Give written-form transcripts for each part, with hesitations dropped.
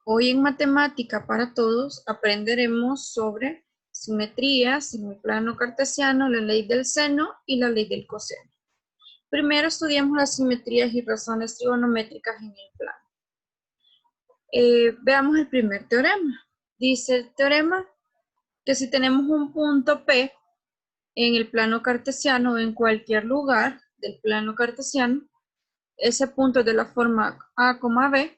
Hoy en Matemática para Todos aprenderemos sobre simetrías en el plano cartesiano, la ley del seno y la ley del coseno. Primero estudiamos las simetrías y razones trigonométricas en el plano. Veamos el primer teorema. Dice el teorema que si tenemos un punto P en el plano cartesiano o en cualquier lugar del plano cartesiano, ese punto es de la forma A, B.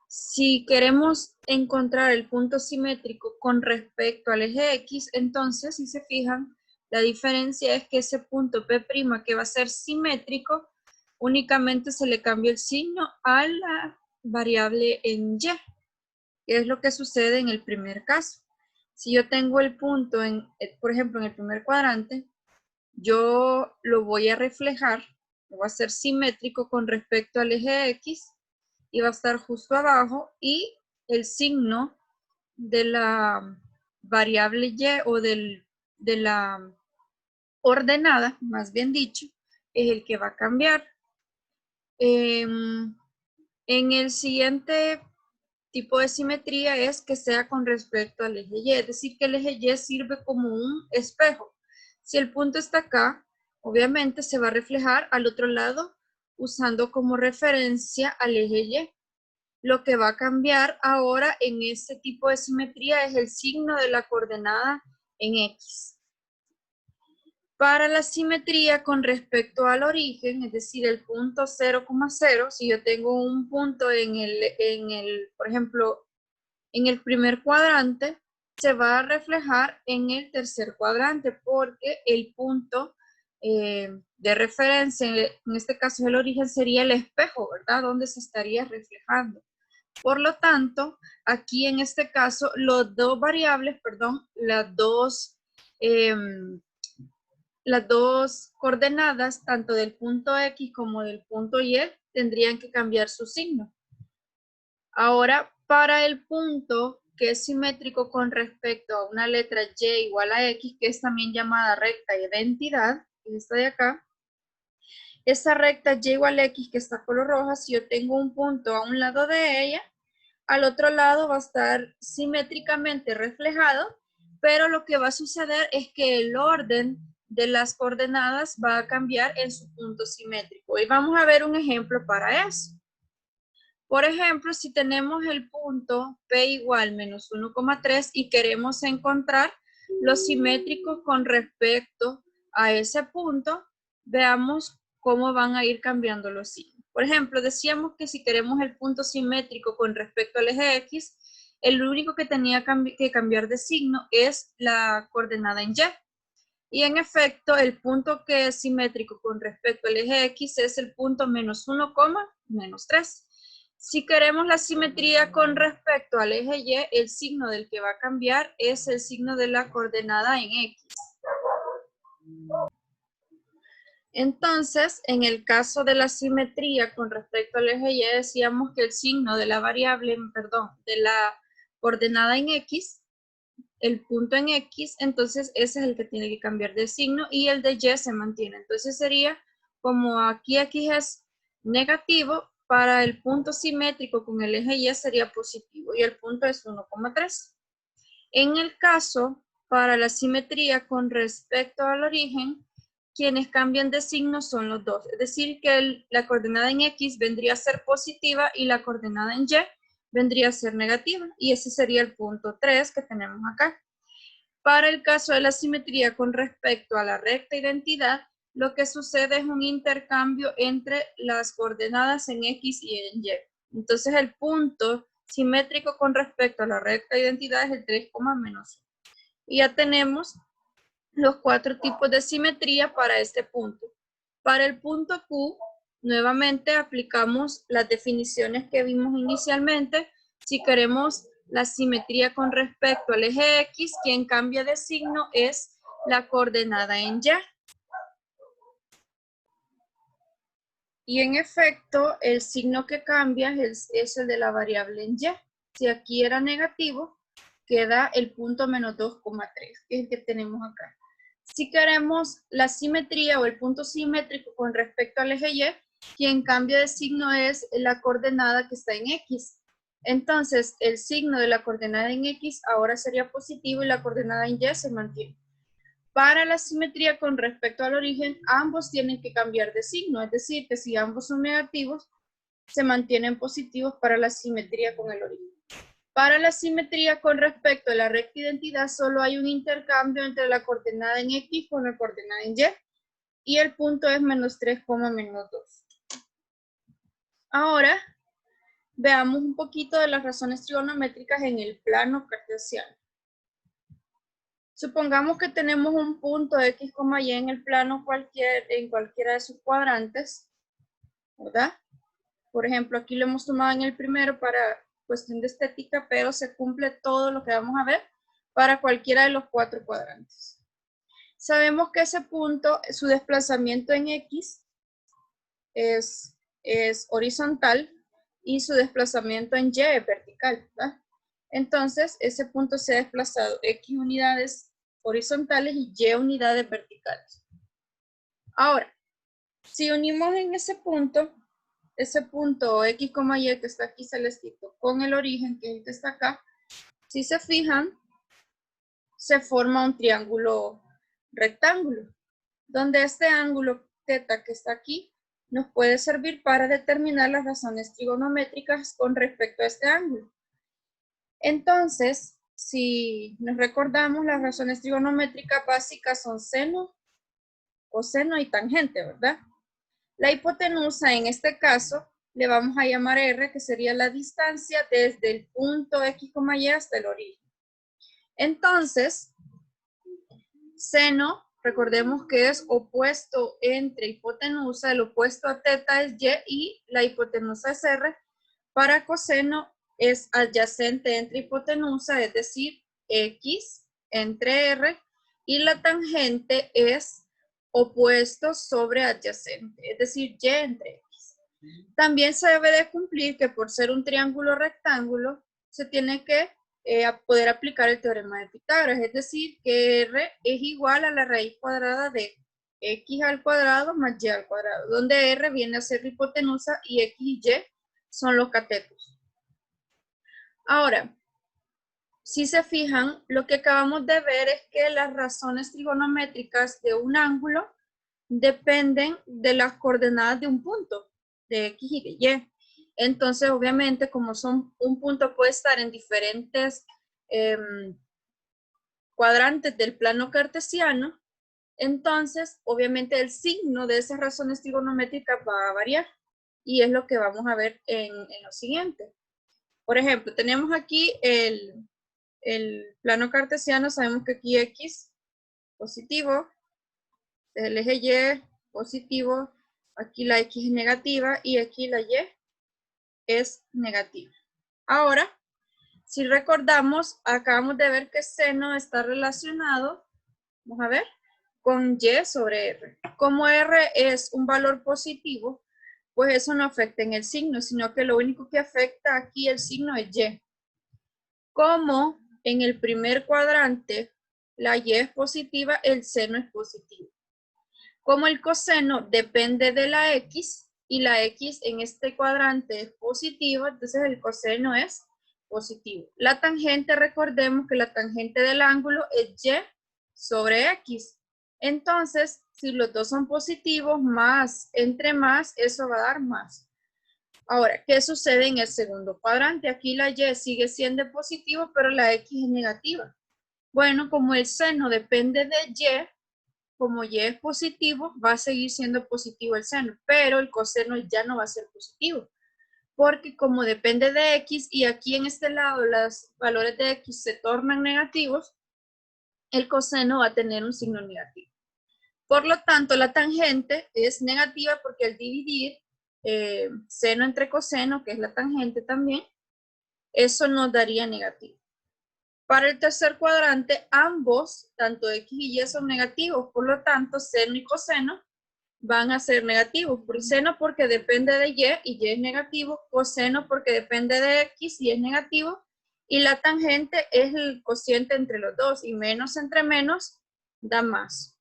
Si queremos encontrar el punto simétrico con respecto al eje X, entonces, si se fijan, la diferencia es que ese punto P' que va a ser simétrico, únicamente se le cambia el signo a la variable en Y, que es lo que sucede en el primer caso. Si yo tengo el punto, por ejemplo, en el primer cuadrante, yo lo voy a reflejar, lo voy a hacer simétrico con respecto al eje X, y va a estar justo abajo, y el signo de la variable Y o de la ordenada, más bien dicho, es el que va a cambiar. En el siguiente tipo de simetría es que sea con respecto al eje Y, es decir, que el eje Y sirve como un espejo. Si el punto está acá, obviamente se va a reflejar al otro lado usando como referencia al eje Y. Lo que va a cambiar ahora en este tipo de simetría es el signo de la coordenada en X. Para la simetría con respecto al origen, es decir, el punto 0,0, si yo tengo un punto por ejemplo, en el primer cuadrante, se va a reflejar en el tercer cuadrante porque el punto de referencia, en este caso el origen, sería el espejo, ¿verdad? Donde se estaría reflejando. Por lo tanto, aquí en este caso, las dos coordenadas, tanto del punto X como del punto Y, tendrían que cambiar su signo. Ahora, para el punto que es simétrico con respecto a una letra Y igual a X, que es también llamada recta identidad, que es esta de acá, esa recta Y igual a X que está color roja, si yo tengo un punto a un lado de ella, al otro lado va a estar simétricamente reflejado, pero lo que va a suceder es que el orden de las coordenadas va a cambiar en su punto simétrico. Y vamos a ver un ejemplo para eso. Por ejemplo, si tenemos el punto P igual menos 1,3 y queremos encontrar los simétricos con respecto a ese punto, veamos cómo van a ir cambiando los signos. Por ejemplo, decíamos que si queremos el punto simétrico con respecto al eje X, el único que tenía que cambiar de signo es la coordenada en Y. Y en efecto, el punto que es simétrico con respecto al eje X es el punto menos 1, menos 3. Si queremos la simetría con respecto al eje Y, el signo del que va a cambiar es el signo de la coordenada en X. Entonces, en el caso de la simetría con respecto al eje Y, decíamos que el signo de la variable, de la coordenada en X, el punto en X, entonces ese es el que tiene que cambiar de signo y el de Y se mantiene. Entonces sería como aquí X es negativo, para el punto simétrico con el eje Y sería positivo y el punto es 1,3. En el caso, para la simetría con respecto al origen, quienes cambian de signo son los dos. Es decir, que la coordenada en X vendría a ser positiva y la coordenada en Y vendría a ser negativa. Y ese sería el punto 3 que tenemos acá. Para el caso de la simetría con respecto a la recta identidad, lo que sucede es un intercambio entre las coordenadas en X y en Y. Entonces el punto simétrico con respecto a la recta identidad es el 3, menos 1. Y ya tenemos los 4 tipos de simetría para este punto. Para el punto Q, nuevamente aplicamos las definiciones que vimos inicialmente. Si queremos la simetría con respecto al eje X, quien cambia de signo es la coordenada en Y. Y en efecto, el signo que cambia es el de la variable en Y. Si aquí era negativo, queda el punto menos 2,3, que es el que tenemos acá. Si queremos la simetría o el punto simétrico con respecto al eje Y, quien cambia de signo es la coordenada que está en X. Entonces, el signo de la coordenada en X ahora sería positivo y la coordenada en Y se mantiene. Para la simetría con respecto al origen, ambos tienen que cambiar de signo, es decir, que si ambos son negativos, se mantienen positivos para la simetría con el origen. Para la simetría con respecto a la recta identidad, solo hay un intercambio entre la coordenada en X con la coordenada en Y el punto es menos 3, menos 2. Ahora, veamos un poquito de las razones trigonométricas en el plano cartesiano. Supongamos que tenemos un punto X, Y en el plano en cualquiera de sus cuadrantes, ¿verdad? Por ejemplo, aquí lo hemos tomado en el primero para cuestión de estética, pero se cumple todo lo que vamos a ver para cualquiera de los 4 cuadrantes. Sabemos que ese punto, su desplazamiento en X es horizontal y su desplazamiento en Y es vertical, ¿verdad? Entonces, ese punto se ha desplazado X unidades horizontales y Y unidades verticales. Ahora, si unimos en ese punto X, Y que está aquí celestito con el origen que está acá, si se fijan, se forma un triángulo rectángulo, donde este ángulo θ que está aquí nos puede servir para determinar las razones trigonométricas con respecto a este ángulo. Entonces, si nos recordamos, las razones trigonométricas básicas son seno, coseno y tangente, ¿verdad? La hipotenusa en este caso le vamos a llamar R, que sería la distancia desde el punto X, Y hasta el origen. Entonces, seno, recordemos que es opuesto entre hipotenusa, el opuesto a θ es Y y la hipotenusa es R. Para coseno es adyacente entre hipotenusa, es decir, X entre R, y la tangente es opuesto sobre adyacente, es decir, Y entre X. También se debe de cumplir que por ser un triángulo rectángulo, se tiene que poder aplicar el teorema de Pitágoras, es decir, que R es igual a la raíz cuadrada de X al cuadrado más Y al cuadrado, donde R viene a ser la hipotenusa y X y Y son los catetos. Ahora, si se fijan, lo que acabamos de ver es que las razones trigonométricas de un ángulo dependen de las coordenadas de un punto, de X y de Y. Entonces, obviamente, como un punto puede estar en diferentes cuadrantes del plano cartesiano, entonces, obviamente, el signo de esas razones trigonométricas va a variar. Y es lo que vamos a ver en lo siguiente. Por ejemplo, tenemos aquí el plano cartesiano, sabemos que aquí X positivo, el eje Y positivo, aquí la X es negativa y aquí la Y es negativa. Ahora, si recordamos, acabamos de ver que seno está relacionado, vamos a ver, con Y sobre R. Como R es un valor positivo, pues eso no afecta en el signo, sino que lo único que afecta aquí el signo es Y. Como en el primer cuadrante la Y es positiva, el seno es positivo. Como el coseno depende de la X y la X en este cuadrante es positiva, entonces el coseno es positivo. La tangente, recordemos que la tangente del ángulo es Y sobre X. Entonces, si los dos son positivos, más entre más, eso va a dar más. Ahora, ¿qué sucede en el segundo cuadrante? Aquí la Y sigue siendo positivo, pero la X es negativa. Bueno, como el seno depende de Y, como Y es positivo, va a seguir siendo positivo el seno, pero el coseno ya no va a ser positivo, porque como depende de X y aquí en este lado los valores de X se tornan negativos, el coseno va a tener un signo negativo. Por lo tanto, la tangente es negativa porque al dividir seno entre coseno, que es la tangente también, eso nos daría negativo. Para el tercer cuadrante, ambos, tanto X y Y, son negativos. Por lo tanto, seno y coseno van a ser negativos. Por seno porque depende de Y y Y es negativo. Coseno porque depende de X y es negativo. Y la tangente es el cociente entre los dos. Y menos entre menos da más.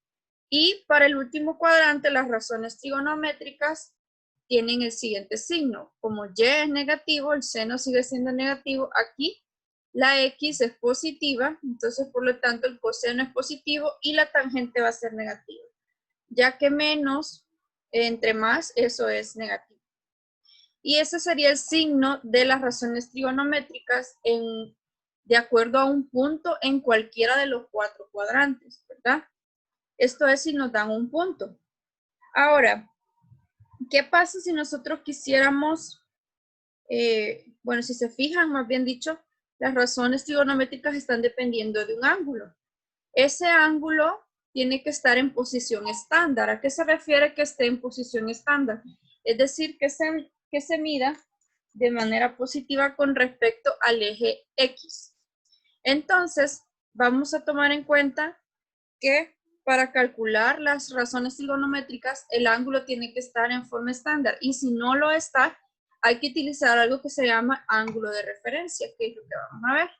Y para el último cuadrante, las razones trigonométricas tienen el siguiente signo. Como y es negativo, el seno sigue siendo negativo. Aquí la x es positiva, entonces por lo tanto el coseno es positivo y la tangente va a ser negativa, ya que menos entre más, eso es negativo. Y ese sería el signo de las razones trigonométricas de acuerdo a un punto en cualquiera de los 4 cuadrantes, ¿verdad? Esto es si nos dan un punto. Ahora, ¿qué pasa si nosotros quisiéramos, bueno, si se fijan, más bien dicho, las razones trigonométricas están dependiendo de un ángulo? Ese ángulo tiene que estar en posición estándar. ¿A qué se refiere que esté en posición estándar? Es decir, que se mida de manera positiva con respecto al eje X. Entonces, vamos a tomar en cuenta que para calcular las razones trigonométricas, el ángulo tiene que estar en forma estándar. Y si no lo está, hay que utilizar algo que se llama ángulo de referencia, que es lo que vamos a ver.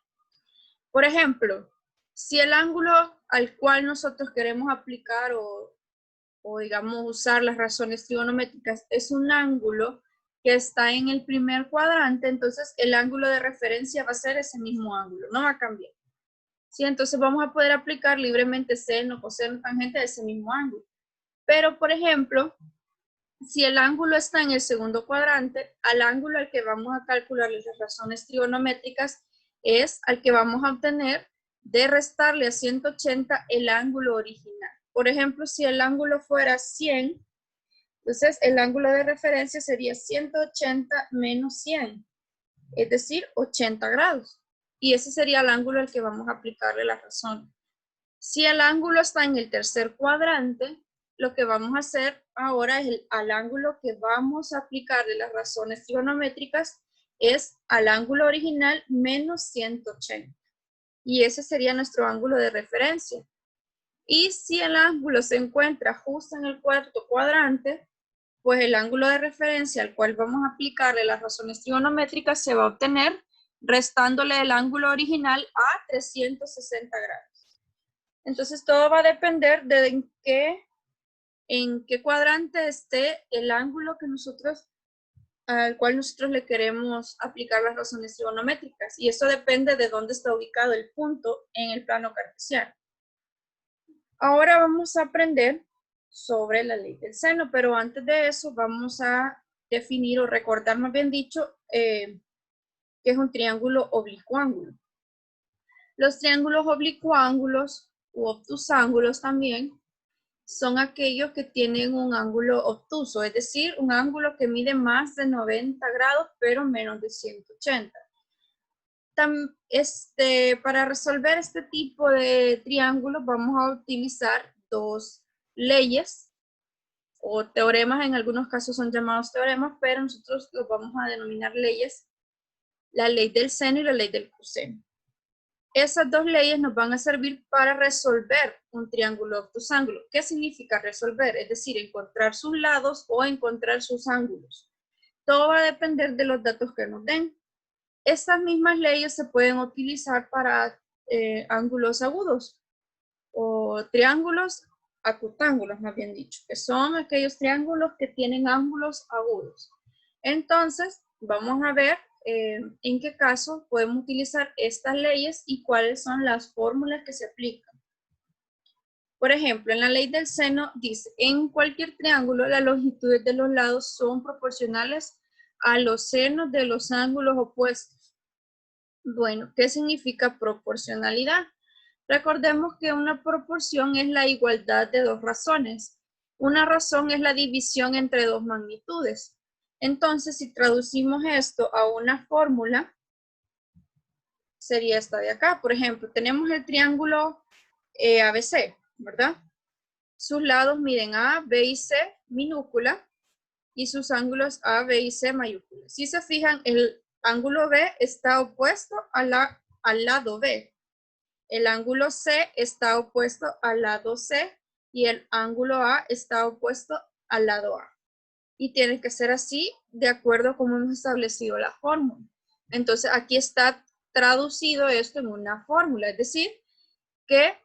Por ejemplo, si el ángulo al cual nosotros queremos aplicar o digamos usar las razones trigonométricas es un ángulo que está en el primer cuadrante, entonces el ángulo de referencia va a ser ese mismo ángulo, no va a cambiar. ¿Sí? Entonces vamos a poder aplicar libremente seno, coseno, tangente de ese mismo ángulo. Pero, por ejemplo, si el ángulo está en el segundo cuadrante, al ángulo al que vamos a calcular las razones trigonométricas es al que vamos a obtener de restarle a 180 el ángulo original. Por ejemplo, si el ángulo fuera 100, entonces el ángulo de referencia sería 180 menos 100, es decir, 80 grados. Y ese sería el ángulo al que vamos a aplicarle la razón. Si el ángulo está en el tercer cuadrante, lo que vamos a hacer ahora es al ángulo que vamos a aplicarle las razones trigonométricas es al ángulo original menos 180. Y ese sería nuestro ángulo de referencia. Y si el ángulo se encuentra justo en el cuarto cuadrante, pues el ángulo de referencia al cual vamos a aplicarle las razones trigonométricas se va a obtener restándole el ángulo original a 360 grados. Entonces todo va a depender de en qué cuadrante esté el ángulo al cual nosotros le queremos aplicar las razones trigonométricas. Y eso depende de dónde está ubicado el punto en el plano cartesiano. Ahora vamos a aprender sobre la ley del seno, pero antes de eso vamos a definir o recordar, más bien dicho, que es un triángulo oblicuángulo. Los triángulos oblicuángulos u obtusángulos también son aquellos que tienen un ángulo obtuso, es decir, un ángulo que mide más de 90 grados, pero menos de 180. Para resolver este tipo de triángulos vamos a utilizar dos leyes o teoremas, en algunos casos son llamados teoremas, pero nosotros los vamos a denominar leyes, la ley del seno y la ley del coseno. Esas dos leyes nos van a servir para resolver un triángulo obtusángulo. ¿Qué significa resolver? Es decir, encontrar sus lados o encontrar sus ángulos. Todo va a depender de los datos que nos den. Estas mismas leyes se pueden utilizar para ángulos agudos o triángulos acutángulos, más bien dicho, que son aquellos triángulos que tienen ángulos agudos. Entonces, vamos a ver en qué caso podemos utilizar estas leyes y cuáles son las fórmulas que se aplican. Por ejemplo, en la ley del seno dice, en cualquier triángulo las longitudes de los lados son proporcionales a los senos de los ángulos opuestos. Bueno, ¿qué significa proporcionalidad? Recordemos que una proporción es la igualdad de dos razones. Una razón es la división entre dos magnitudes. Entonces, si traducimos esto a una fórmula, sería esta de acá. Por ejemplo, tenemos el triángulo ABC, ¿verdad? Sus lados miden A, B y C minúscula y sus ángulos A, B y C mayúscula. Si se fijan, el ángulo B está opuesto al lado B. El ángulo C está opuesto al lado C y el ángulo A está opuesto al lado A. Y tiene que ser así de acuerdo a cómo hemos establecido la fórmula. Entonces aquí está traducido esto en una fórmula, es decir, que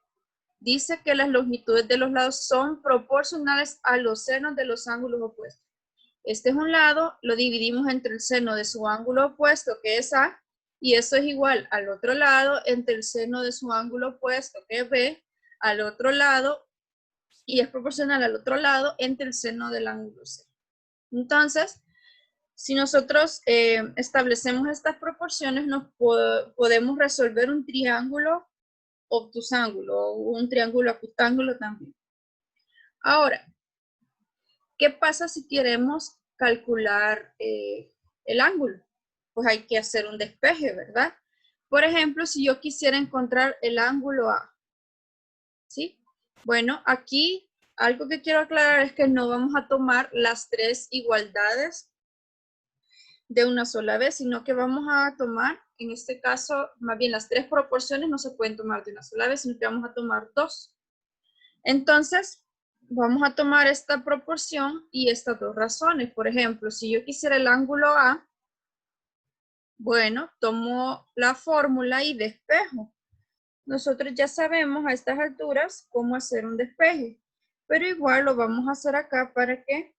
dice que las longitudes de los lados son proporcionales a los senos de los ángulos opuestos. Este es un lado, lo dividimos entre el seno de su ángulo opuesto, que es A, y eso es igual al otro lado entre el seno de su ángulo opuesto, que es B, al otro lado, y es proporcional al otro lado entre el seno del ángulo C. Entonces, si nosotros establecemos estas proporciones, podemos resolver un triángulo obtusángulo o un triángulo acutángulo también. Ahora, ¿qué pasa si queremos calcular el ángulo? Pues hay que hacer un despeje, ¿verdad? Por ejemplo, si yo quisiera encontrar el ángulo A, ¿sí? Bueno, aquí algo que quiero aclarar es que no vamos a tomar las tres igualdades de una sola vez, sino que vamos a tomar, en este caso, más bien las tres proporciones no se pueden tomar de una sola vez, sino que vamos a tomar dos. Entonces, vamos a tomar esta proporción y estas dos razones. Por ejemplo, si yo quisiera el ángulo A, bueno, tomo la fórmula y despejo. Nosotros ya sabemos a estas alturas cómo hacer un despeje, pero igual lo vamos a hacer acá para que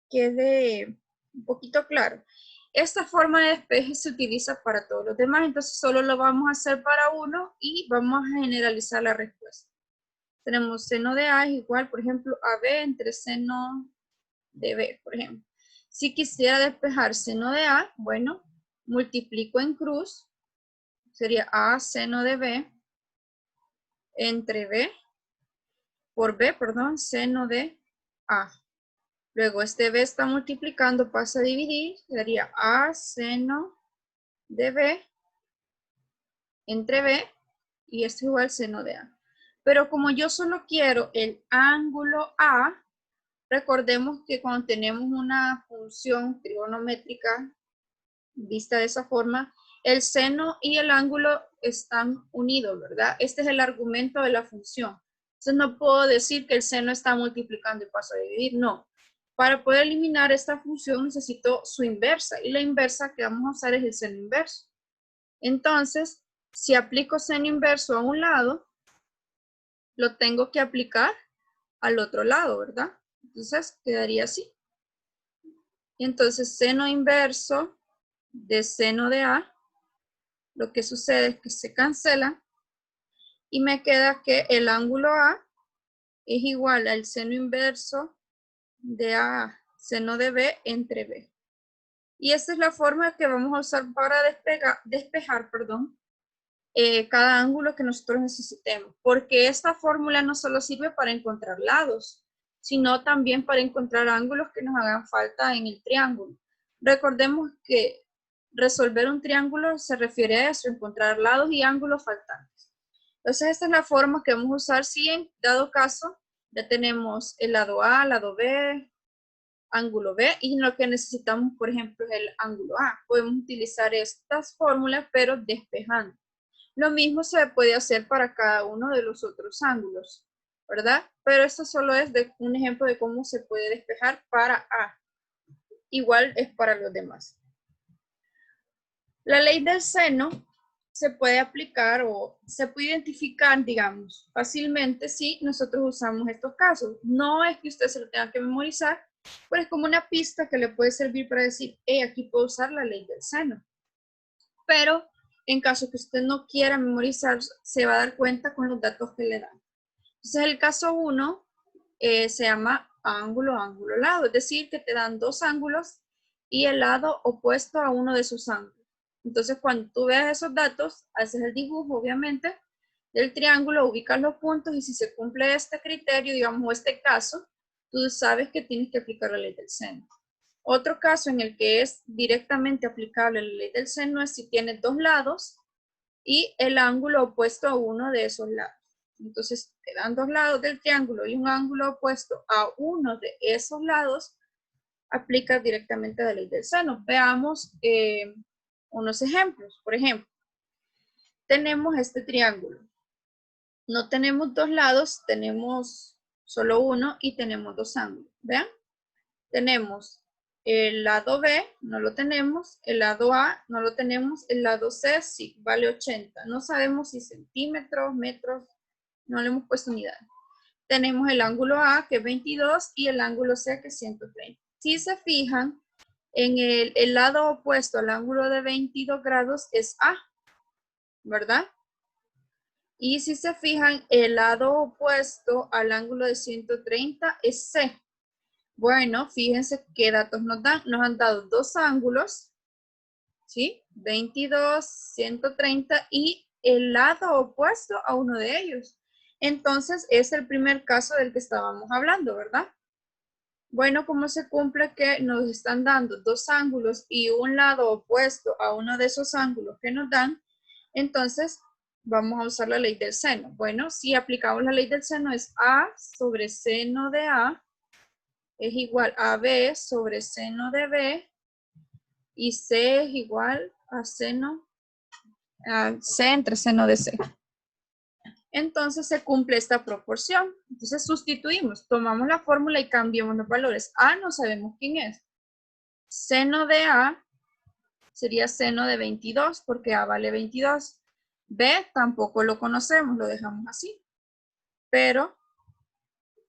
quede un poquito claro. Esta forma de despeje se utiliza para todos los demás, entonces solo lo vamos a hacer para uno y vamos a generalizar la respuesta. Tenemos seno de A es igual, por ejemplo, a B entre seno de B, por ejemplo. Si quisiera despejar seno de A, bueno, multiplico en cruz, sería A seno de B entre B, por B, perdón, seno de A. Luego este B está multiplicando, pasa a dividir, sería A seno de B entre B, y esto es igual seno de A. Pero como yo solo quiero el ángulo A, recordemos que cuando tenemos una función trigonométrica vista de esa forma, el seno y el ángulo están unidos, ¿verdad? Este es el argumento de la función. Entonces no puedo decir que el seno está multiplicando y paso a dividir, no. Para poder eliminar esta función necesito su inversa, y la inversa que vamos a usar es el seno inverso. Entonces, si aplico seno inverso a un lado, lo tengo que aplicar al otro lado, ¿verdad? Entonces quedaría así. Y entonces seno inverso de seno de A, lo que sucede es que se cancela y me queda que el ángulo A es igual al seno inverso de A seno de B entre B. Y esa es la forma que vamos a usar para despejar, cada ángulo que nosotros necesitemos, porque esta fórmula no solo sirve para encontrar lados, sino también para encontrar ángulos que nos hagan falta en el triángulo. Recordemos que resolver un triángulo se refiere a eso, encontrar lados y ángulos faltantes. Entonces esta es la forma que vamos a usar si en dado caso ya tenemos el lado A, lado B, ángulo B, y lo que necesitamos, por ejemplo, es el ángulo A. Podemos utilizar estas fórmulas, pero despejando. Lo mismo se puede hacer para cada uno de los otros ángulos, ¿verdad? Pero esto solo es un ejemplo de cómo se puede despejar para A. Igual es para los demás. La ley del seno se puede aplicar o se puede identificar, digamos, fácilmente si nosotros usamos estos casos. No es que usted se lo tenga que memorizar, pero es como una pista que le puede servir para decir, aquí puedo usar la ley del seno. Pero en caso que usted no quiera memorizar, se va a dar cuenta con los datos que le dan. Entonces el caso 1 se llama ángulo, ángulo, lado, es decir, que te dan dos ángulos y el lado opuesto a uno de sus ángulos. Entonces cuando tú veas esos datos, haces el dibujo, obviamente, del triángulo, ubicas los puntos y si se cumple este criterio, digamos, o este caso, tú sabes que tienes que aplicar la ley del seno. Otro caso en el que es directamente aplicable la ley del seno es si tiene dos lados y el ángulo opuesto a uno de esos lados. Entonces, te dan dos lados del triángulo y un ángulo opuesto a uno de esos lados, aplicas directamente la ley del seno. Veamos unos ejemplos. Por ejemplo, tenemos este triángulo. No tenemos dos lados, tenemos solo uno y tenemos dos ángulos. Vean, tenemos el lado B, no lo tenemos, el lado A no lo tenemos, el lado C sí, vale 80. No sabemos si centímetros, metros, no le hemos puesto unidad. Tenemos el ángulo A que es 22 y el ángulo C que es 130. Si se fijan, en el lado opuesto al ángulo de 22 grados es A, ¿verdad? Y si se fijan, el lado opuesto al ángulo de 130 es C. Bueno, fíjense qué datos nos dan. Nos han dado dos ángulos, ¿sí? 22, 130 y el lado opuesto a uno de ellos. Entonces, es el primer caso del que estábamos hablando, ¿verdad? Bueno, ¿cómo se cumple que nos están dando dos ángulos y un lado opuesto a uno de esos ángulos que nos dan? Entonces, vamos a usar la ley del seno. Bueno, si aplicamos la ley del seno es A sobre seno de A es igual a B sobre seno de B y C es igual a C entre seno de C. Entonces se cumple esta proporción. Entonces sustituimos, tomamos la fórmula y cambiamos los valores. A no sabemos quién es. Seno de A sería seno de 22 porque A vale 22. B tampoco lo conocemos, lo dejamos así. Pero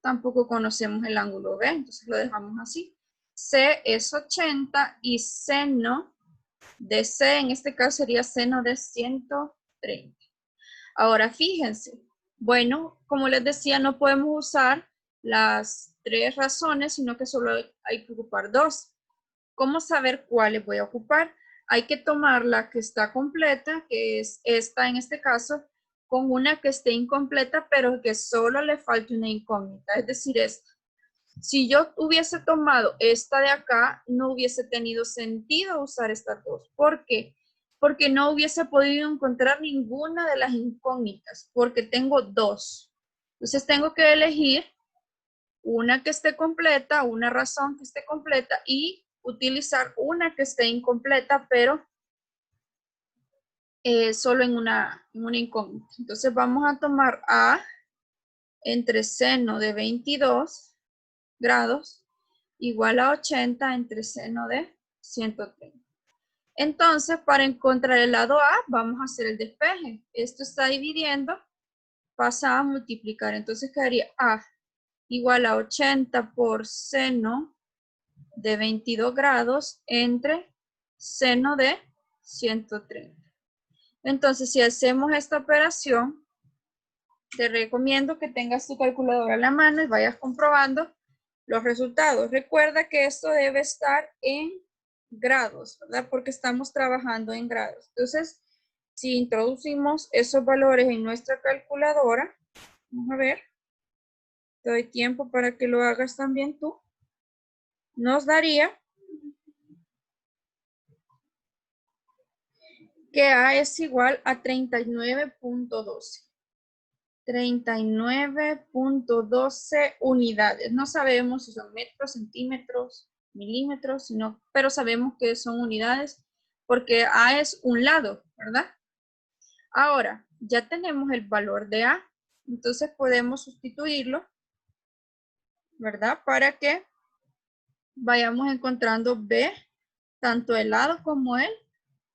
tampoco conocemos el ángulo B, entonces lo dejamos así. C es 80 y seno de C en este caso sería seno de 130. Ahora fíjense, bueno, como les decía, no podemos usar las tres razones, sino que solo hay que ocupar dos. ¿Cómo saber cuáles voy a ocupar? Hay que tomar la que está completa, que es esta en este caso, con una que esté incompleta, pero que solo le falte una incógnita, es decir, esta. Si yo hubiese tomado esta de acá, no hubiese tenido sentido usar estas dos. ¿Por qué? Porque no hubiese podido encontrar ninguna de las incógnitas, porque tengo dos. Entonces tengo que elegir una que esté completa, una razón que esté completa y utilizar una que esté incompleta, pero solo en una incógnita. Entonces vamos a tomar A entre seno de 22 grados igual a 80 entre seno de 130. Entonces, para encontrar el lado A, vamos a hacer el despeje. Esto está dividiendo, pasa a multiplicar. Entonces quedaría A igual a 80 por seno de 22 grados entre seno de 130. Entonces, si hacemos esta operación, te recomiendo que tengas tu calculadora a la mano y vayas comprobando los resultados. Recuerda que esto debe estar en grados, ¿verdad? Porque estamos trabajando en grados. Entonces, si introducimos esos valores en nuestra calculadora, vamos a ver, te doy tiempo para que lo hagas también tú. Nos daría que A es igual a 39.12. 39.12 unidades. No sabemos si son metros, centímetros, milímetros, pero sabemos que son unidades porque A es un lado, ¿verdad? Ahora, ya tenemos el valor de A, entonces podemos sustituirlo, ¿verdad? Para que vayamos encontrando B, tanto el lado como el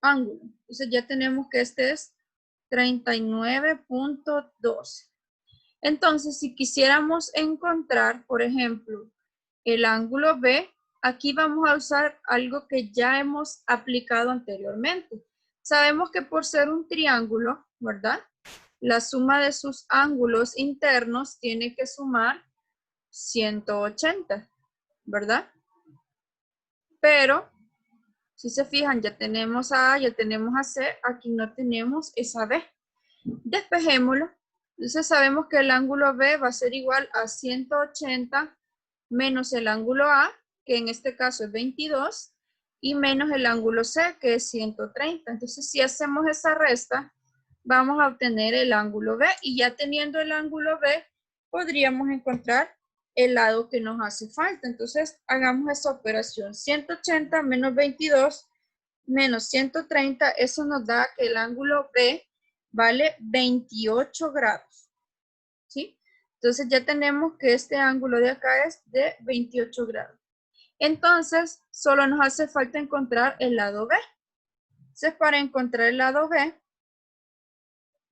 ángulo. Entonces ya tenemos que este es 39.12. Entonces, si quisiéramos encontrar, por ejemplo, el ángulo B, aquí vamos a usar algo que ya hemos aplicado anteriormente. Sabemos que por ser un triángulo, ¿verdad? La suma de sus ángulos internos tiene que sumar 180, ¿verdad? Pero, si se fijan, ya tenemos a A, ya tenemos a C, aquí no tenemos esa B. Despejémoslo. Entonces sabemos que el ángulo B va a ser igual a 180 menos el ángulo A, que en este caso es 22, y menos el ángulo C, que es 130. Entonces si hacemos esa resta, vamos a obtener el ángulo B, y ya teniendo el ángulo B, podríamos encontrar el lado que nos hace falta. Entonces hagamos esa operación. 180 menos 22 menos 130, eso nos da que el ángulo B vale 28 grados, ¿sí? Entonces ya tenemos que este ángulo de acá es de 28 grados. Entonces, solo nos hace falta encontrar el lado B. Entonces, para encontrar el lado B,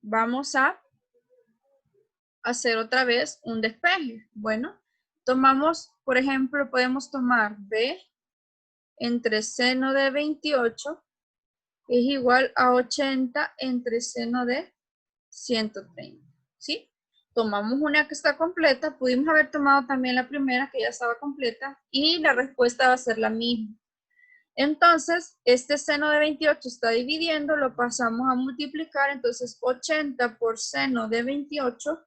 vamos a hacer otra vez un despeje. Bueno, Tomamos, por ejemplo, podemos tomar B entre seno de 28 es igual a 80 entre seno de 130, ¿sí? Tomamos una que está completa, pudimos haber tomado también la primera que ya estaba completa y la respuesta va a ser la misma. Entonces, este seno de 28 está dividiendo, lo pasamos a multiplicar, entonces 80 por seno de 28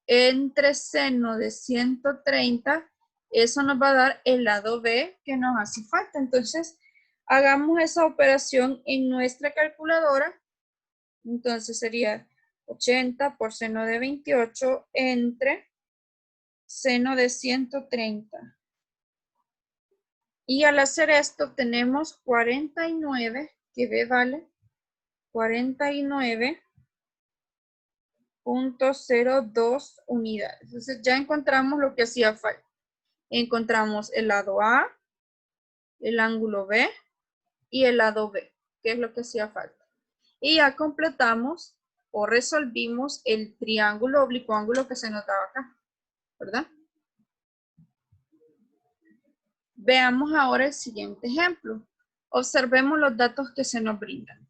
entre seno de 130, eso nos va a dar el lado B que nos hace falta. Entonces, hagamos esa operación en nuestra calculadora. Entonces sería 80 por seno de 28 entre seno de 130. Y al hacer esto tenemos 49, que B vale 49.02 unidades. Entonces ya encontramos lo que hacía falta. Encontramos el lado A, el ángulo B y el lado B, que es lo que hacía falta. Y ya completamos o resolvimos el triángulo oblicuo ángulo que se notaba acá, ¿verdad? Veamos ahora el siguiente ejemplo. Observemos los datos que se nos brindan.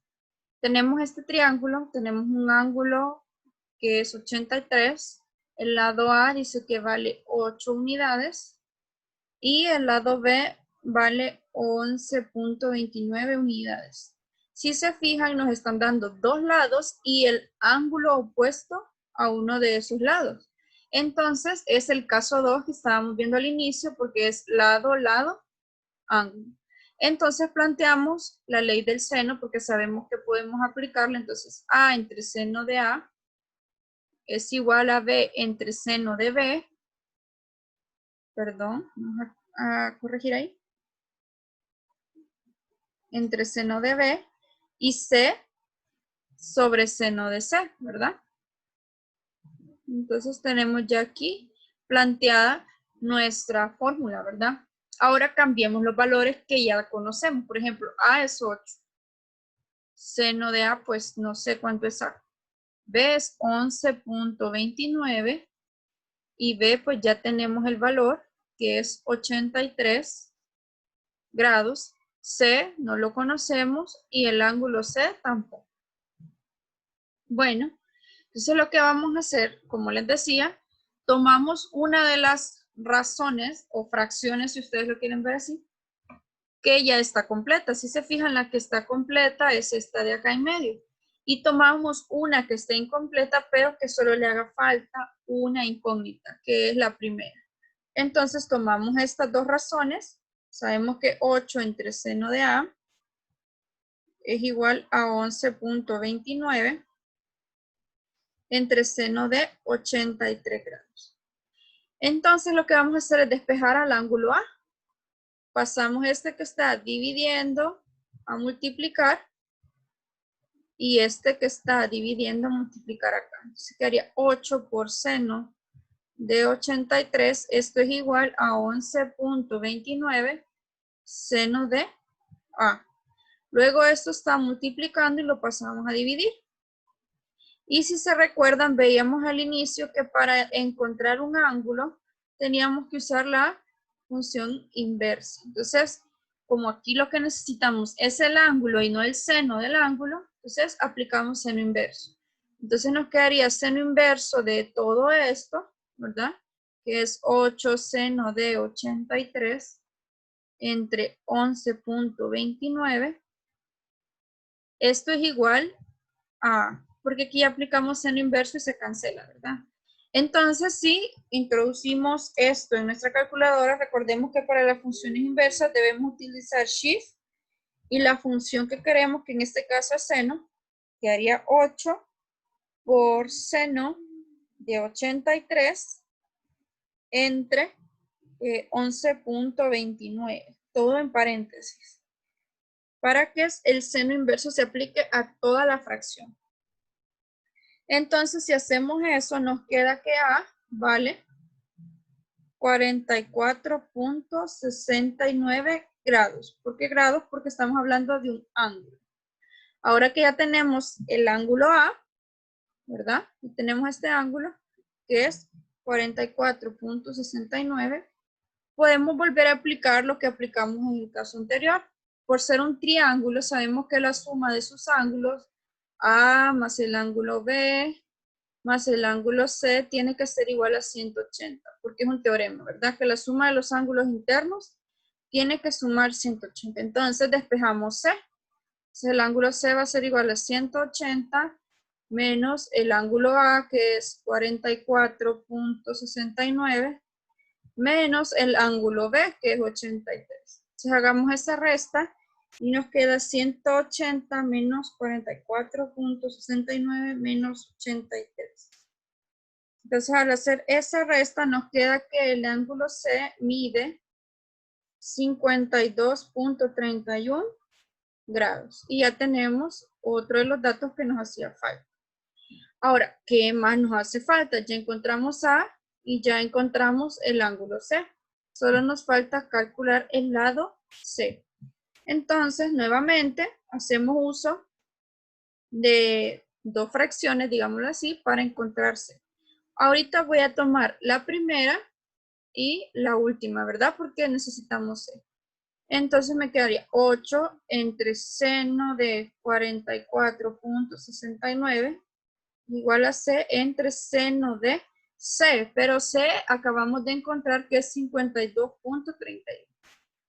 Tenemos este triángulo, tenemos un ángulo que es 83. El lado A dice que vale 8 unidades y el lado B vale 11.29 unidades. Si se fijan, nos están dando dos lados y el ángulo opuesto a uno de esos lados. Entonces, es el caso 2 que estábamos viendo al inicio porque es lado, lado, ángulo. Entonces, planteamos la ley del seno porque sabemos que podemos aplicarla. Entonces, A entre seno de A es igual a B entre seno de B. Perdón, vamos a corregir ahí. Entre seno de B y C sobre seno de C, ¿verdad? Entonces tenemos ya aquí planteada nuestra fórmula, ¿verdad? Ahora cambiemos los valores que ya conocemos. Por ejemplo, A es 8. Seno de A, pues no sé cuánto es A. B es 11.29 y B, pues ya tenemos el valor que es 83 grados. C no lo conocemos y el ángulo C tampoco. Bueno, entonces lo que vamos a hacer, como les decía, tomamos una de las razones o fracciones, si ustedes lo quieren ver así, que ya está completa. Si se fijan, la que está completa es esta de acá en medio. Y tomamos una que está incompleta, pero que solo le haga falta una incógnita, que es la primera. Entonces tomamos estas dos razones. Sabemos que 8 entre seno de A es igual a 11.29 entre seno de 83 grados. Entonces lo que vamos a hacer es despejar al ángulo A. Pasamos este que está dividiendo a multiplicar y este que está dividiendo a multiplicar acá. Entonces quedaría 8 por seno de 83. Esto es igual a 11.29 seno de A. Luego esto está multiplicando y lo pasamos a dividir. Y si se recuerdan, veíamos al inicio que para encontrar un ángulo teníamos que usar la función inversa. Entonces, como aquí lo que necesitamos es el ángulo y no el seno del ángulo, entonces aplicamos seno inverso. Entonces nos quedaría seno inverso de todo esto, ¿verdad? Que es 8 seno de 83 entre 11.29. Esto es igual a, porque aquí aplicamos seno inverso y se cancela, ¿verdad? Entonces, si introducimos esto en nuestra calculadora, recordemos que para las funciones inversas debemos utilizar shift y la función que queremos, que en este caso es seno, que haría 8 por seno de 83 entre 11.29, todo en paréntesis, para que el seno inverso se aplique a toda la fracción. Entonces, si hacemos eso, nos queda que A vale 44.69 grados. ¿Por qué grados? Porque estamos hablando de un ángulo. Ahora que ya tenemos el ángulo A, ¿verdad? Y tenemos este ángulo, que es 44.69, podemos volver a aplicar lo que aplicamos en el caso anterior. Por ser un triángulo, sabemos que la suma de sus ángulos A más el ángulo B más el ángulo C tiene que ser igual a 180, porque es un teorema, ¿verdad? Que la suma de los ángulos internos tiene que sumar 180. Entonces despejamos C. Entonces el ángulo C va a ser igual a 180 menos el ángulo A, que es 44.69, menos el ángulo B, que es 83. Entonces hagamos esa resta y nos queda 180 menos 44.69 menos 83. Entonces al hacer esa resta nos queda que el ángulo C mide 52.31 grados. Y ya tenemos otro de los datos que nos hacía falta. Ahora, ¿qué más nos hace falta? Ya encontramos A y ya encontramos el ángulo C. Solo nos falta calcular el lado C. Entonces, nuevamente, hacemos uso de dos fracciones, digámoslo así, para encontrar C. Ahorita voy a tomar la primera y la última, ¿verdad? Porque necesitamos C. Entonces me quedaría 8 entre seno de 44.69 igual a C entre seno de C, pero C acabamos de encontrar que es 52.31.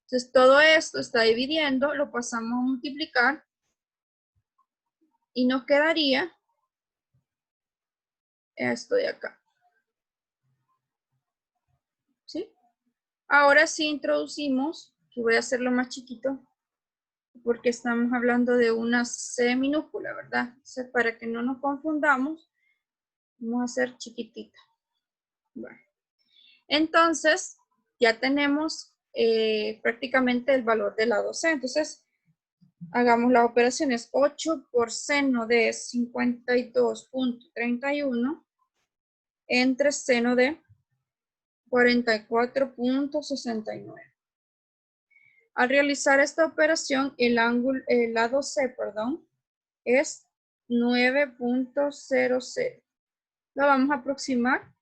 Entonces todo esto está dividiendo, lo pasamos a multiplicar y nos quedaría esto de acá. ¿Sí? Ahora sí introducimos, que voy a hacerlo más chiquito, porque estamos hablando de una C minúscula, ¿verdad? Entonces, para que no nos confundamos, vamos a hacer chiquitita. Bueno. Entonces, ya tenemos prácticamente el valor del lado C. Entonces, hagamos las operaciones. 8 por seno de 52.31 entre seno de 44.69. Al realizar esta operación, el lado C, perdón, es 9.00. Lo vamos a aproximar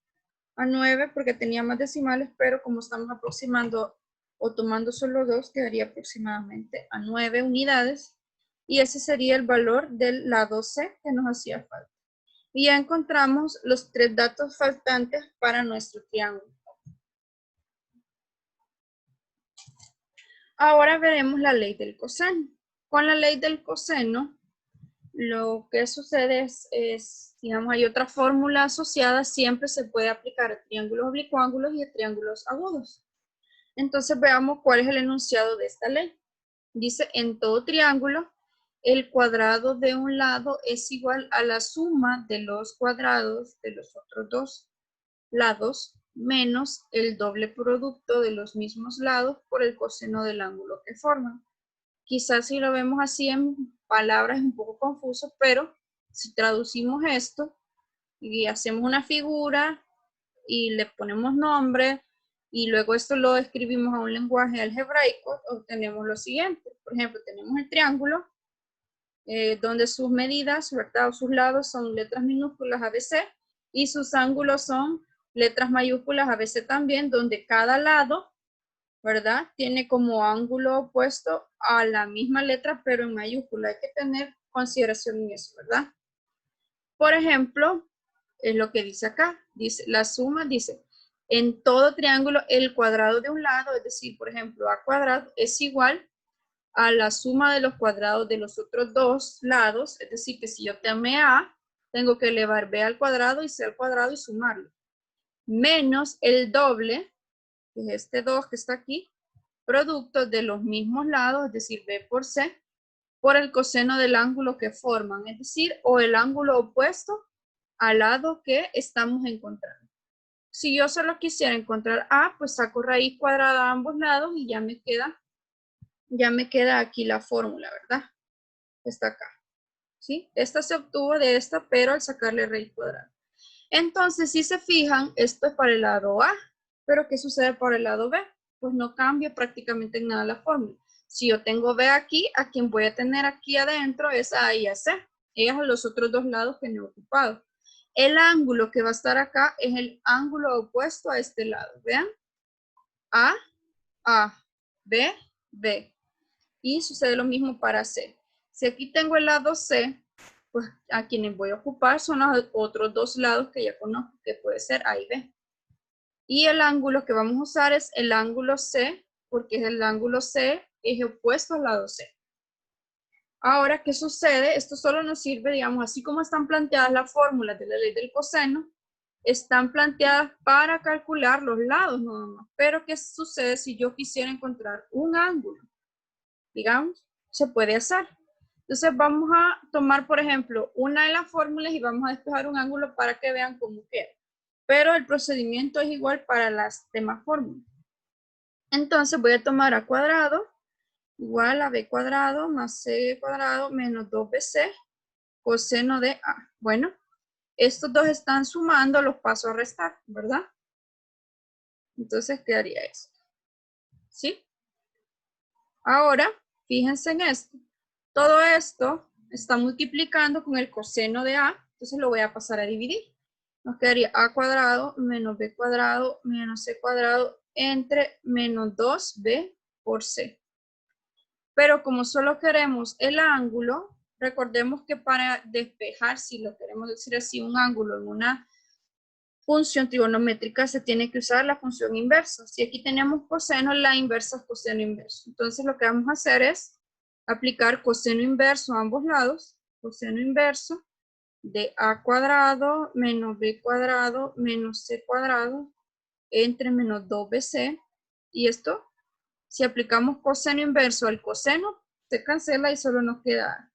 a 9 porque tenía más decimales, pero como estamos aproximando o tomando solo 2, quedaría aproximadamente a 9 unidades. Y ese sería el valor del lado C que nos hacía falta. Y ya encontramos los 3 datos faltantes para nuestro triángulo. Ahora veremos la ley del coseno. Con la ley del coseno, lo que sucede es, digamos, hay otra fórmula asociada, siempre se puede aplicar a triángulos oblicuángulos y a triángulos agudos. Entonces veamos cuál es el enunciado de esta ley. Dice, en todo triángulo, el cuadrado de un lado es igual a la suma de los cuadrados de los otros dos lados menos el doble producto de los mismos lados por el coseno del ángulo que forman. Quizás si lo vemos así en palabras es un poco confuso, pero si traducimos esto y hacemos una figura y le ponemos nombre y luego esto lo escribimos a un lenguaje algebraico, obtenemos lo siguiente. Por ejemplo, tenemos el triángulo donde sus medidas, ¿verdad? O sus lados son letras minúsculas ABC y sus ángulos son letras mayúsculas ABC también, donde cada lado, ¿verdad? Tiene como ángulo opuesto a la misma letra, pero en mayúscula. Hay que tener consideración en eso, ¿verdad? Por ejemplo, es lo que dice acá. Dice, la suma dice, en todo triángulo el cuadrado de un lado, es decir, por ejemplo, a cuadrado es igual a la suma de los cuadrados de los otros dos lados. Es decir, que si yo tomé A, tengo que elevar B al cuadrado y C al cuadrado y sumarlo. Menos el doble, que es este 2 que está aquí, producto de los mismos lados, es decir, B por C, por el coseno del ángulo que forman, es decir, o el ángulo opuesto al lado que estamos encontrando. Si yo solo quisiera encontrar A, pues saco raíz cuadrada a ambos lados y ya me queda aquí la fórmula, ¿verdad? Está acá, ¿sí? Esta se obtuvo de esta, pero al sacarle raíz cuadrada. Entonces, si se fijan, esto es para el lado A, pero ¿qué sucede para el lado B? Pues no cambia prácticamente en nada la fórmula. Si yo tengo B aquí, a quien voy a tener aquí adentro es a y a C. Ellos son los otros dos lados que no he ocupado. El ángulo que va a estar acá es el ángulo opuesto a este lado. Vean. A, B, B. Y sucede lo mismo para C. Si aquí tengo el lado C, pues a quienes voy a ocupar son los otros dos lados que ya conozco, que puede ser A y B. Y el ángulo que vamos a usar es el ángulo C, porque es el ángulo C es opuesto al lado C. Ahora, ¿qué sucede? Esto solo nos sirve, digamos, así como están planteadas las fórmulas de la ley del coseno, están planteadas para calcular los lados nada más. Pero, ¿qué sucede si yo quisiera encontrar un ángulo? Digamos, se puede hacer. Entonces, vamos a tomar, por ejemplo, una de las fórmulas y vamos a despejar un ángulo para que vean cómo queda. Pero el procedimiento es igual para las demás fórmulas. Entonces, voy a tomar a cuadrado igual a b cuadrado más c cuadrado menos 2bc coseno de a. Bueno, estos dos están sumando, los paso a restar, ¿verdad? Entonces quedaría esto. ¿Sí? Ahora, fíjense en esto. Todo esto está multiplicando con el coseno de a, entonces lo voy a pasar a dividir. Nos quedaría a cuadrado menos b cuadrado menos c cuadrado entre menos 2b por c. Pero como solo queremos el ángulo, recordemos que para despejar, si lo queremos decir así, un ángulo en una función trigonométrica, se tiene que usar la función inversa. Si aquí tenemos coseno, la inversa es coseno inverso. Entonces lo que vamos a hacer es aplicar coseno inverso a ambos lados, coseno inverso de a cuadrado menos b cuadrado menos c cuadrado entre menos 2bc. Y esto, si aplicamos coseno inverso al coseno, se cancela y solo nos queda A.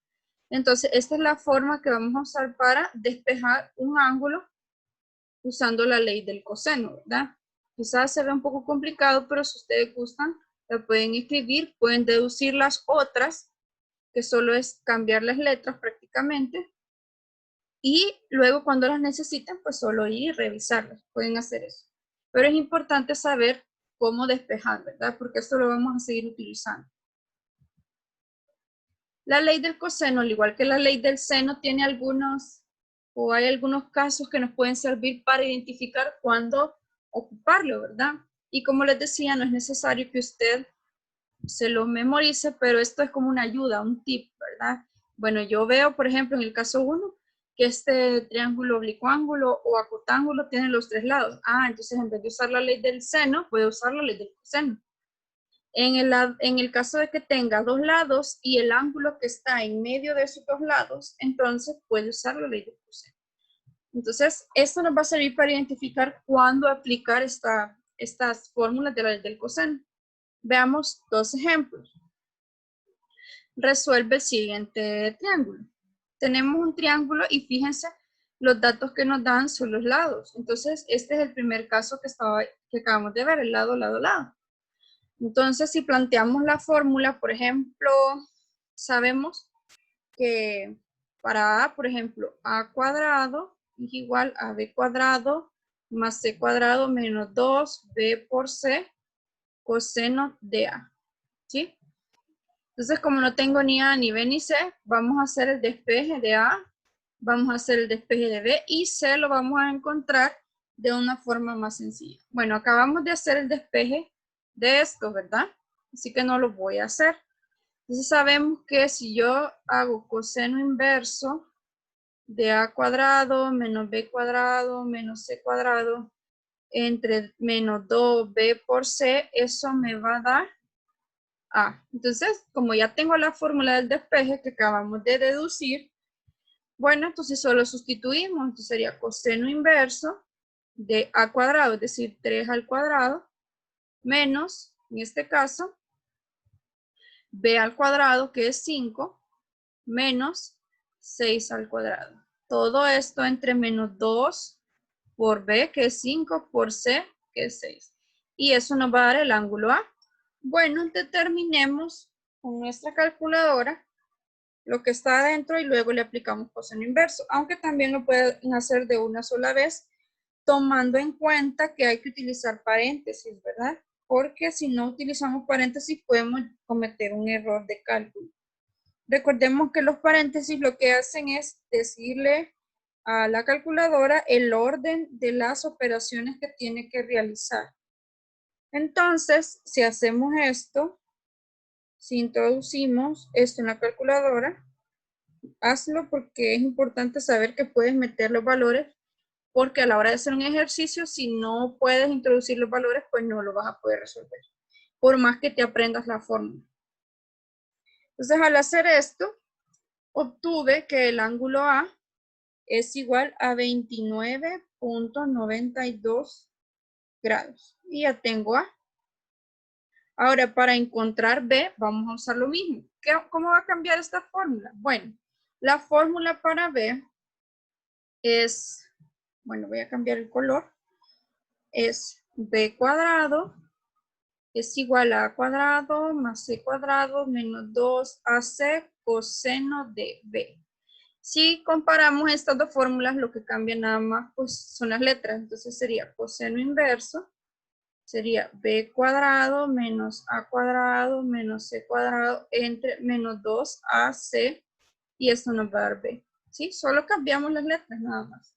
Entonces, esta es la forma que vamos a usar para despejar un ángulo usando la ley del coseno, ¿verdad? Quizás se ve un poco complicado, pero si ustedes gustan, la pueden escribir, pueden deducir las otras, que solo es cambiar las letras prácticamente, y luego cuando las necesiten, pues solo ir y revisarlas, pueden hacer eso. Pero es importante saber cómo despejar, ¿verdad? Porque esto lo vamos a seguir utilizando. La ley del coseno, al igual que la ley del seno, tiene algunos, o hay algunos casos que nos pueden servir para identificar cuándo ocuparlo, ¿verdad? Y como les decía, no es necesario que usted se lo memorice, pero esto es como una ayuda, un tip, ¿verdad? Bueno, yo veo, por ejemplo, en el caso 1, que este triángulo oblicuángulo o acotángulo tiene los tres lados. Ah, entonces en vez de usar la ley del seno, puedo usar la ley del coseno. En el caso de que tenga dos lados y el ángulo que está en medio de esos dos lados, entonces puede usar la ley del coseno. Entonces, esto nos va a servir para identificar cuándo aplicar estas fórmulas de la ley del coseno. Veamos dos ejemplos. Resuelve el siguiente triángulo. Tenemos un triángulo y fíjense, los datos que nos dan son los lados. Entonces, este es el primer caso que acabamos de ver, el lado, lado, lado. Entonces, si planteamos la fórmula, por ejemplo, sabemos que para A, por ejemplo, A cuadrado es igual a B cuadrado más C cuadrado menos 2B por C coseno de A. ¿Sí? Entonces, como no tengo ni A, ni B, ni C, vamos a hacer el despeje de A, vamos a hacer el despeje de B y C lo vamos a encontrar de una forma más sencilla. Bueno, acabamos de hacer el despeje de esto, ¿verdad? Así que no lo voy a hacer. Entonces sabemos que si yo hago coseno inverso de A cuadrado menos B cuadrado menos C cuadrado entre menos 2B por C, eso me va a dar A. Entonces, como ya tengo la fórmula del despeje que acabamos de deducir, bueno, entonces solo sustituimos. Entonces sería coseno inverso de A cuadrado, es decir, 3 al cuadrado, menos, en este caso, B al cuadrado, que es 5, menos 6 al cuadrado. Todo esto entre menos 2 por B, que es 5, por C, que es 6. Y eso nos va a dar el ángulo A. Bueno, determinemos con nuestra calculadora lo que está adentro y luego le aplicamos coseno inverso, aunque también lo pueden hacer de una sola vez, tomando en cuenta que hay que utilizar paréntesis, ¿verdad? Porque si no utilizamos paréntesis podemos cometer un error de cálculo. Recordemos que los paréntesis lo que hacen es decirle a la calculadora el orden de las operaciones que tiene que realizar. Entonces, si hacemos esto, si introducimos esto en la calculadora, hazlo porque es importante saber que puedes meter los valores, porque a la hora de hacer un ejercicio, si no puedes introducir los valores, pues no lo vas a poder resolver, por más que te aprendas la fórmula. Entonces, al hacer esto, obtuve que el ángulo A es igual a 29.92 grados. Y ya tengo A. Ahora, para encontrar B, vamos a usar lo mismo. ¿Cómo va a cambiar esta fórmula? Bueno, la fórmula para B es, bueno, voy a cambiar el color, es B cuadrado es igual a A cuadrado más C cuadrado menos 2AC coseno de B. Si comparamos estas dos fórmulas, lo que cambia nada más pues, son las letras. Entonces sería coseno inverso, sería B cuadrado menos A cuadrado menos C cuadrado entre menos 2AC y esto nos va a dar B. ¿Sí? Solo cambiamos las letras nada más.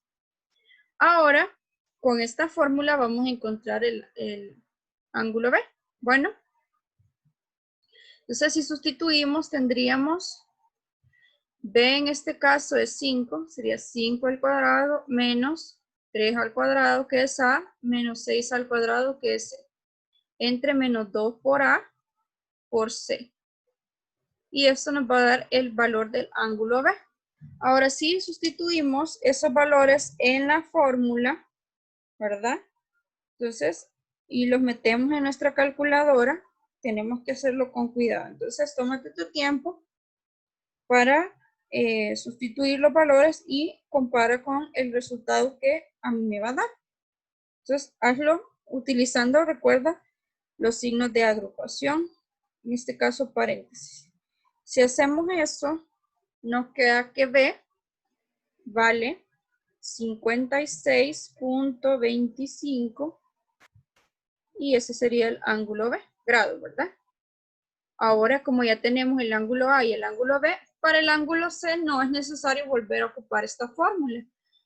Ahora, con esta fórmula vamos a encontrar el ángulo B. Bueno, entonces si sustituimos tendríamos B en este caso es 5, sería 5 al cuadrado menos 3 al cuadrado que es A, menos 6 al cuadrado que es C, entre menos 2 por A por C. Y esto nos va a dar el valor del ángulo B. Ahora sí sustituimos esos valores en la fórmula, ¿verdad? Entonces, y los metemos en nuestra calculadora, tenemos que hacerlo con cuidado. Entonces, tómate tu tiempo para sustituir los valores y compara con el resultado que a mí me va a dar. Entonces, hazlo utilizando, recuerda, los signos de agrupación, en este caso paréntesis. Si hacemos eso, nos queda que B vale 56.25 y ese sería el ángulo B, grado, ¿verdad? Ahora, como ya tenemos el ángulo A y el ángulo B, para el ángulo C no es necesario volver a ocupar esta fórmula,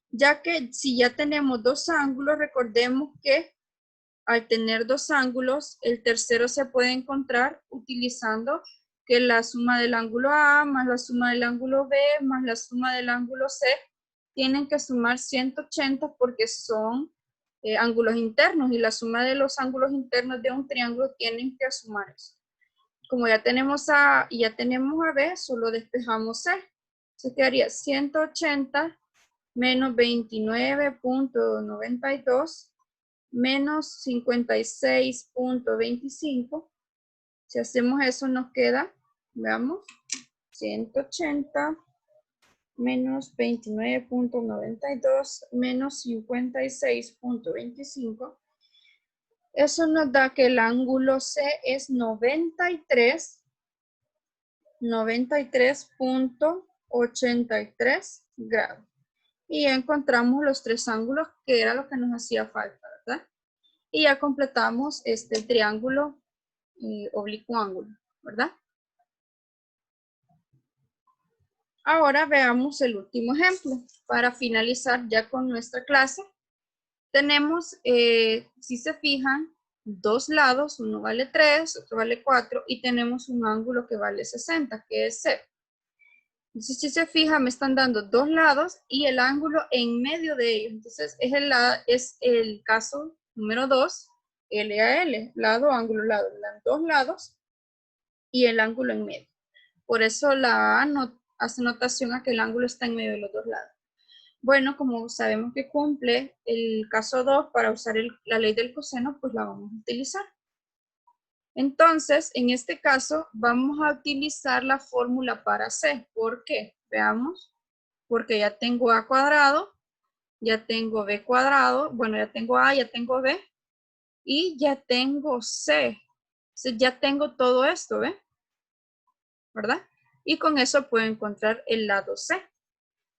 ya que si ya tenemos dos ángulos, recordemos que al tener dos ángulos, el tercero se puede encontrar utilizando que la suma del ángulo A más la suma del ángulo B más la suma del ángulo C tienen que sumar 180 porque son ángulos internos y la suma de los ángulos internos de un triángulo tienen que sumar eso. Como ya tenemos A y ya tenemos a B, solo despejamos C. Se quedaría 180 menos 29.92 menos 56.25. Si hacemos eso nos queda, veamos, 180 menos 29.92 menos 56.25. Eso nos da que el ángulo C es 93.83 grados. Y ya encontramos los tres ángulos que era lo que nos hacía falta, ¿verdad? Y ya completamos este triángulo oblicuo ángulo, ¿verdad? Ahora veamos el último ejemplo para finalizar ya con nuestra clase. Tenemos, si se fijan, dos lados, uno vale 3, otro vale 4 y tenemos un ángulo que vale 60, que es C. Entonces, si se fijan, me están dando dos lados y el ángulo en medio de ellos. Entonces, es el caso número 2, L a L, lado, ángulo, lado. Dos lados y el ángulo en medio. Por eso la A hace notación a que el ángulo está en medio de los dos lados. Bueno, como sabemos que cumple el caso 2 para usar la ley del coseno, pues la vamos a utilizar. Entonces, en este caso, vamos a utilizar la fórmula para C. ¿Por qué? Veamos. Porque ya tengo A cuadrado, ya tengo B cuadrado, bueno, ya tengo A, ya tengo B, y ya tengo C. Entonces, ya tengo todo esto, ¿ve? ¿Verdad? Y con eso puedo encontrar el lado C.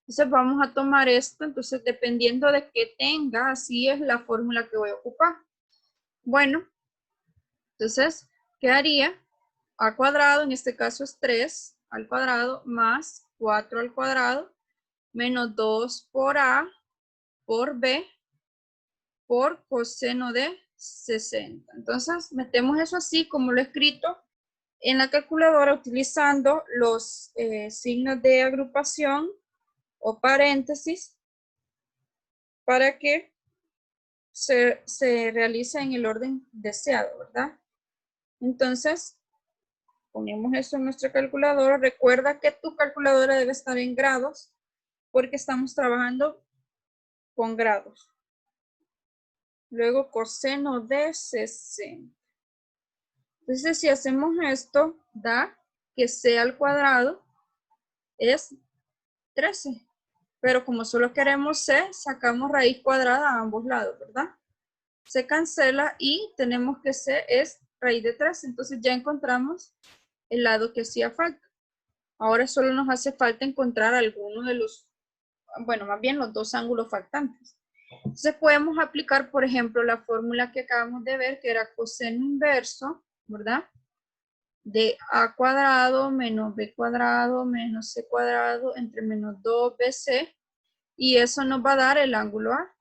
Entonces vamos a tomar esto, entonces dependiendo de qué tenga, así es la fórmula que voy a ocupar. Bueno, entonces quedaría A cuadrado, en este caso es 3 al cuadrado, más 4 al cuadrado, menos 2 por A por B por coseno de 60. Entonces, metemos eso así como lo he escrito en la calculadora utilizando los signos de agrupación o paréntesis para que se realice en el orden deseado, ¿verdad? Entonces, ponemos eso en nuestra calculadora. Recuerda que tu calculadora debe estar en grados porque estamos trabajando con grados. Luego coseno de 60. Entonces, si hacemos esto, da que C al cuadrado es 13. Pero como solo queremos C, sacamos raíz cuadrada a ambos lados, ¿verdad? Se cancela y tenemos que C es raíz de 13. Entonces ya encontramos el lado que hacía falta. Ahora solo nos hace falta encontrar alguno de los, bueno, más bien los dos ángulos faltantes. Entonces podemos aplicar, por ejemplo, la fórmula que acabamos de ver, que era coseno inverso, ¿verdad? De A cuadrado menos B cuadrado menos C cuadrado entre menos 2BC. Y eso nos va a dar el ángulo A.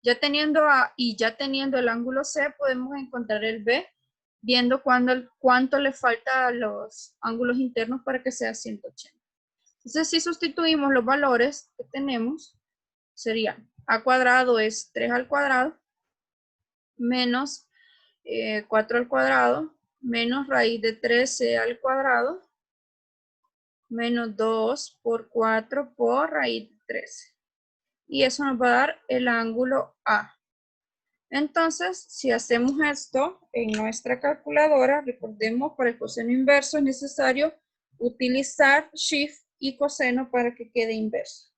Ya teniendo A y ya teniendo el ángulo C, podemos encontrar el B, viendo cuánto le falta a los ángulos internos para que sea 180. Entonces, si sustituimos los valores que tenemos, serían A cuadrado es 3 al cuadrado, menos 4 al cuadrado, menos raíz de 13 al cuadrado, menos 2 por 4 por raíz de 13. Y eso nos va a dar el ángulo A. Entonces, si hacemos esto en nuestra calculadora, recordemos, para el coseno inverso es necesario utilizar shift y coseno para que quede inverso.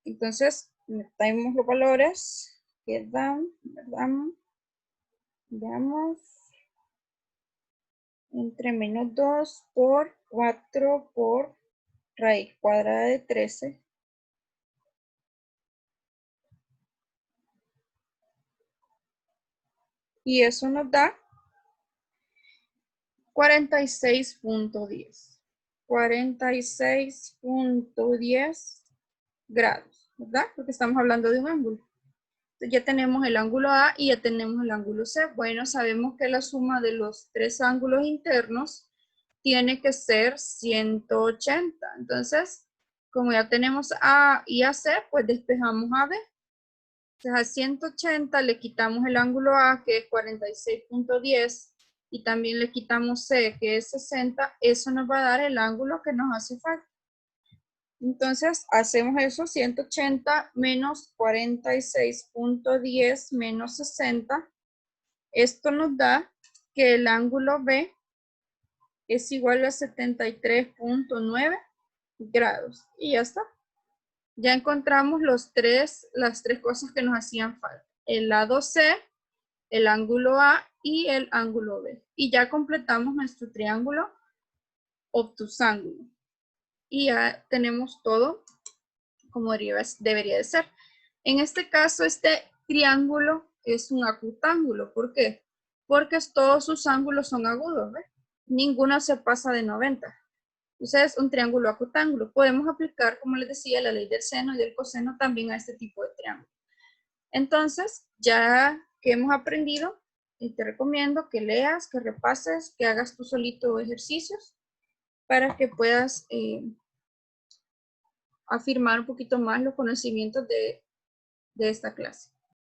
Entonces, metemos los valores que dan, veamos, entre menos 2 por 4 por raíz cuadrada de 13. Y eso nos da 46.10. 46.10 grados, ¿verdad? Porque estamos hablando de un ángulo. Entonces ya tenemos el ángulo A y ya tenemos el ángulo C. Bueno, sabemos que la suma de los tres ángulos internos tiene que ser 180. Entonces, como ya tenemos A y AC, pues despejamos a B. Entonces a 180 le quitamos el ángulo A, que es 46.10, y también le quitamos C, que es 60. Eso nos va a dar el ángulo que nos hace falta. Entonces, hacemos eso, 180 menos 46.10 menos 60. Esto nos da que el ángulo B es igual a 73.9 grados. Y ya está. Ya encontramos las tres cosas que nos hacían falta. El lado C, el ángulo A y el ángulo B. Y ya completamos nuestro triángulo obtusángulo. Y ya tenemos todo como debería de ser. En este caso, este triángulo es un acutángulo. ¿Por qué? Porque todos sus ángulos son agudos, ¿ves? Ninguno se pasa de 90. Entonces, un triángulo acutángulo. Podemos aplicar, como les decía, la ley del seno y del coseno también a este tipo de triángulo. Entonces, ya que hemos aprendido, te recomiendo que leas, que repases, que hagas tú solito ejercicios para que puedas afirmar un poquito más los conocimientos de esta clase.